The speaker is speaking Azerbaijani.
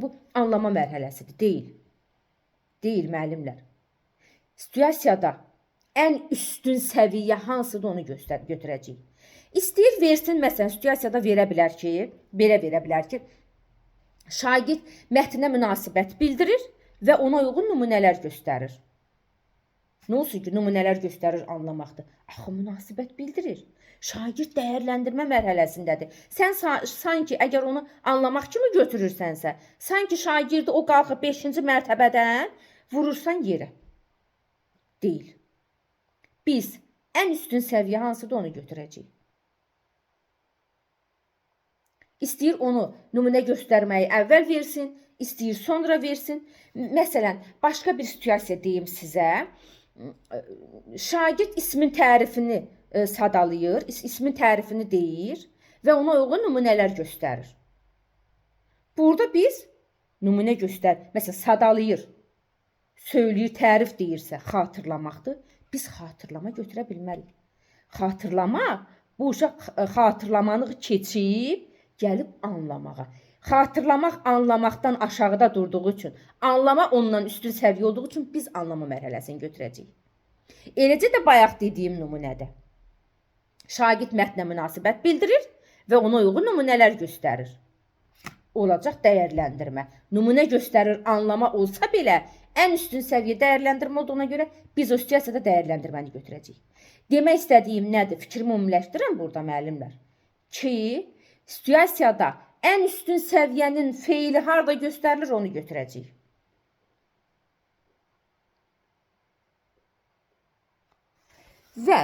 Bu anlama mərhələsidir, deyil. Deyil müəllimlər. Situasiyada ən üstün səviyyə hansıdır onu götürəcəyik. İstəyir versin, məsələn, situasiyada verə bilər ki, belə verə bilər ki, şagird mətnə münasibət bildirir və ona uyğun nümunələr göstərir. Nə olsun ki, nümunələr göstərir anlamaqdır. Axı, münasibət bildirir. Şagird dəyərləndirmə mərhələsindədir. Sən sanki əgər onu anlamaq kimi götürürsənsə, sanki şagirdi o qalxıb 5-ci mərtəbədən vurursan yerə. Deyil. Biz ən üstün səviyyə hansıdır onu götürəcəyik. İstəyir onu nümunə göstərməyi əvvəl versin, istəyir sonra versin. Məsələn, başqa bir situasiya deyim sizə. Şagird ismin tərifini sadalayır, ismin tərifini deyir və ona uyğun nümunələr göstərir. Burada biz nümunə məsələn, sadalayır, söyləyir, tərif deyirsə, xatırlamaqdır. Biz xatırlama götürə bilmərik. Xatırlama, bu uşaq xatırlamanı keçib, gəlib anlamağa. Xatırlamaq anlamaqdan aşağıda durduğu üçün, anlama ondan üstün səviyyə olduğu üçün biz anlama mərhələsini götürəcəyik. Eləcə də bayaq dediyim nümunədə. Şagird mətnə münasibət bildirir və ona uyğun nümunələr göstərir. Olacaq dəyərləndirmə. Nümunə göstərir, anlama olsa belə, ən üstün səviyyə dəyərləndirmə olduğuna görə biz o situasiyada dəyərləndirməni götürəcəyik. Demək istədiyim nədir? Fikrimi ümumiləşdirirəm burada müəllimlər. Ki, situasiyada ən üstün səviyyənin feili harada göstərilir, onu götürəcəyik. Və